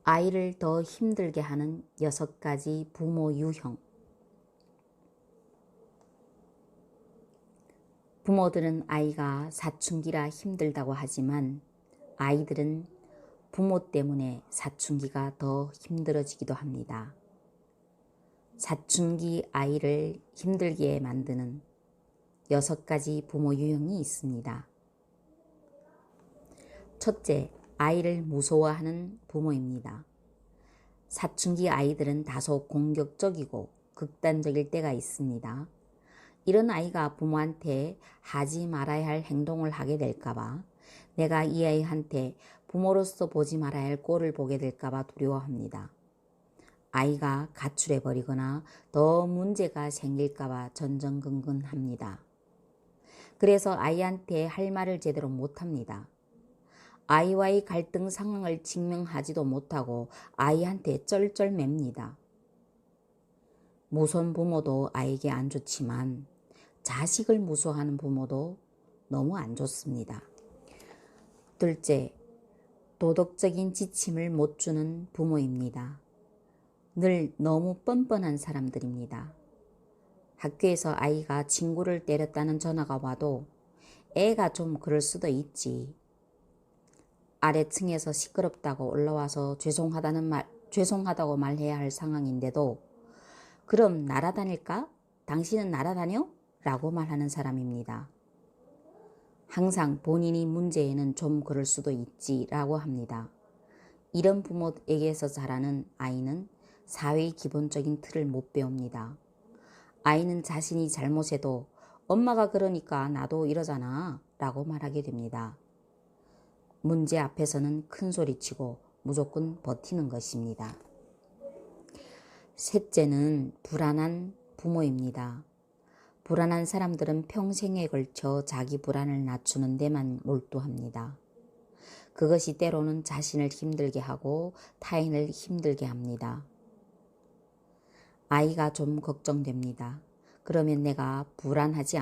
아이를 더 힘들게 하는 6가지 부모 유형. 부모들은 아이가 사춘기라 힘들다고 하지만 아이들은 부모 때문에 사춘기가 더 힘들어지기도 합니다. 사춘기 아이를 힘들게 만드는 6가지 부모 유형이 있습니다. 첫째, 아이를 무서워하는 부모입니다. 사춘기 아이들은 다소 공격적이고 극단적일 때가 있습니다. 이런 아이가 부모한테 하지 말아야 할 행동을 하게 될까봐, 내가 이 아이한테 부모로서 보지 말아야 할 꼴을 보게 될까봐 두려워합니다. 아이가 가출해버리거나 더 문제가 생길까봐 전전긍긍합니다. 그래서 아이한테 할 말을 제대로 못합니다. 아이와의 갈등 상황을 직면하지도 못하고 아이한테 쩔쩔맵니다. 무서운 부모도 아이에게 안 좋지만 자식을 무서워하는 부모도 너무 안 좋습니다. 둘째, 도덕적인 지침을 못 주는 부모입니다. 늘 너무 뻔뻔한 사람들입니다. 학교에서 아이가 친구를 때렸다는 전화가 와도 애가 좀 그럴 수도 있지. 아래층에서 시끄럽다고 올라와서 죄송하다고 말해야 할 상황인데도 그럼 날아다닐까? 당신은 날아다녀? 라고 말하는 사람입니다. 항상 본인이 문제에는 좀 그럴 수도 있지 라고 합니다. 이런 부모에게서 자라는 아이는 사회의 기본적인 틀을 못 배웁니다. 아이는 자신이 잘못해도 엄마가 그러니까 나도 이러잖아 라고 말하게 됩니다. 문제 앞에서는 큰 소리치고 무조건 버티는 것입니다. 셋째는 불안한 부모입니다. 불안한 사람들은 평생에 걸쳐 자기 불안을 낮추는 데만 몰두합니다. 그것이 때로는 자신을 힘들게 하고 타인을 힘들게 합니다. 아이가 좀 걱정됩니다. 그러면 내가 불안하지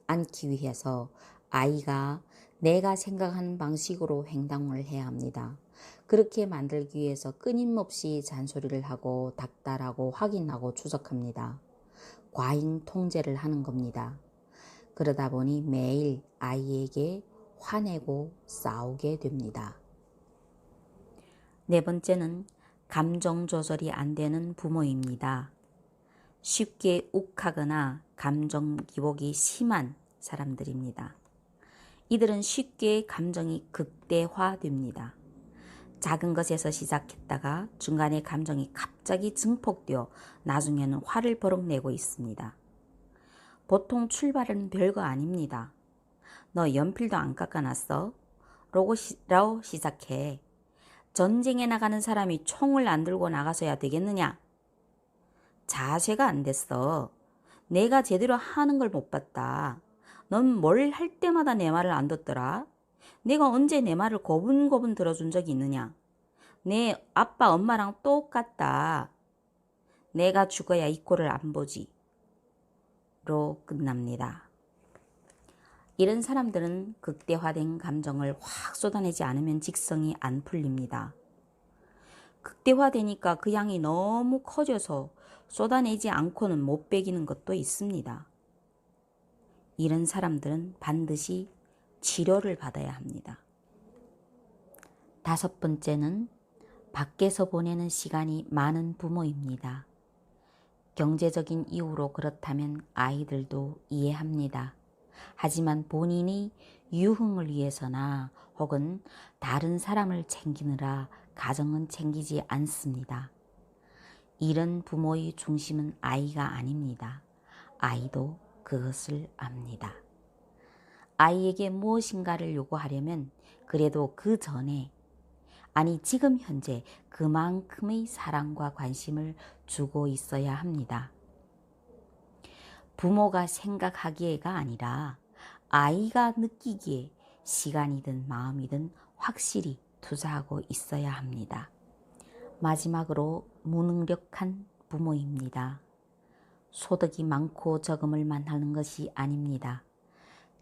않기 위해서 아이가 내가 생각하는 방식으로 행동을 해야 합니다. 그렇게 만들기 위해서 끊임없이 잔소리를 하고 닥달하고 확인하고 추적합니다. 과잉 통제를 하는 겁니다. 그러다 보니 매일 아이에게 화내고 싸우게 됩니다. 네 번째는 감정 조절이 안 되는 부모입니다. 쉽게 욱하거나 감정 기복이 심한 사람들입니다. 이들은 쉽게 감정이 극대화됩니다. 작은 것에서 시작했다가 중간에 감정이 갑자기 증폭되어 나중에는 화를 버럭 내고 있습니다. 보통 출발은 별거 아닙니다. 너 연필도 안 깎아놨어? 라고 시작해. 전쟁에 나가는 사람이 총을 안 들고 나가서야 되겠느냐? 자세가 안 됐어. 내가 제대로 하는 걸 못 봤다. 넌 뭘 할 때마다 내 말을 안 듣더라. 내가 언제 내 말을 고분고분 들어준 적이 있느냐? 내 아빠 엄마랑 똑같다. 내가 죽어야 이 꼴을 안 보지. 로 끝납니다. 이런 사람들은 극대화된 감정을 확 쏟아내지 않으면 직성이 안 풀립니다. 극대화되니까 그 양이 너무 커져서 쏟아내지 않고는 못 배기는 것도 있습니다. 이런 사람들은 반드시 치료를 받아야 합니다. 다섯 번째는 밖에서 보내는 시간이 많은 부모입니다. 경제적인 이유로 그렇다면 아이들도 이해합니다. 하지만 본인이 유흥을 위해서나 혹은 다른 사람을 챙기느라 가정은 챙기지 않습니다. 이런 부모의 중심은 아이가 아닙니다. 아이도 그것을 압니다. 아이에게 무엇인가를 요구하려면 그래도 그 전에, 아니 지금 현재 그만큼의 사랑과 관심을 주고 있어야 합니다. 부모가 생각하기에가 아니라 아이가 느끼기에 시간이든 마음이든 확실히 투자하고 있어야 합니다. 마지막으로 무능력한 부모입니다. 소득이 많고 적음을만 하는 것이 아닙니다.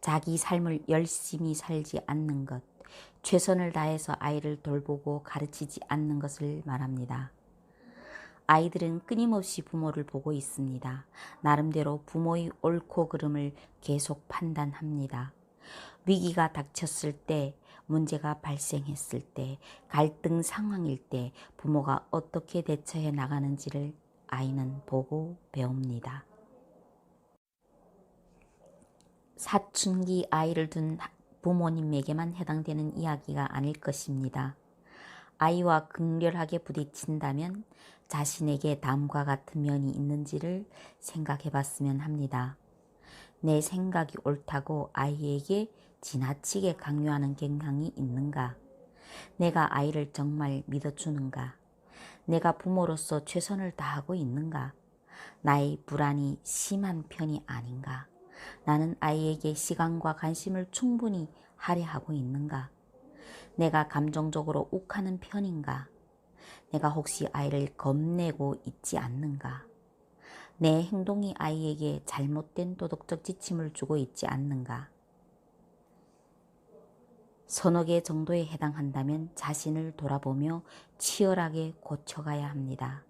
자기 삶을 열심히 살지 않는 것, 최선을 다해서 아이를 돌보고 가르치지 않는 것을 말합니다. 아이들은 끊임없이 부모를 보고 있습니다. 나름대로 부모의 옳고 그름을 계속 판단합니다. 위기가 닥쳤을 때, 문제가 발생했을 때, 갈등 상황일 때 부모가 어떻게 대처해 나가는지를 아이는 보고 배웁니다. 사춘기 아이를 둔 부모님에게만 해당되는 이야기가 아닐 것입니다. 아이와 극렬하게 부딪힌다면 자신에게 다음과 같은 면이 있는지를 생각해 봤으면 합니다. 내 생각이 옳다고 아이에게 지나치게 강요하는 경향이 있는가? 내가 아이를 정말 믿어주는가? 내가 부모로서 최선을 다하고 있는가? 나의 불안이 심한 편이 아닌가? 나는 아이에게 시간과 관심을 충분히 할애하고 있는가? 내가 감정적으로 욱하는 편인가? 내가 혹시 아이를 겁내고 있지 않는가? 내 행동이 아이에게 잘못된 도덕적 지침을 주고 있지 않는가? 서너 개 정도에 해당한다면 자신을 돌아보며 치열하게 고쳐가야 합니다.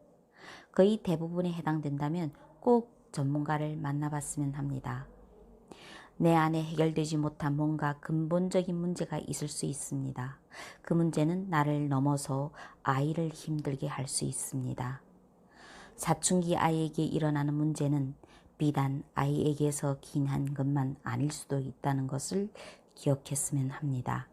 거의 대부분에 해당된다면 꼭 전문가를 만나봤으면 합니다. 내 안에 해결되지 못한 뭔가 근본적인 문제가 있을 수 있습니다. 그 문제는 나를 넘어서 아이를 힘들게 할 수 있습니다. 사춘기 아이에게 일어나는 문제는 비단 아이에게서 기인한 것만 아닐 수도 있다는 것을 기억했으면 합니다.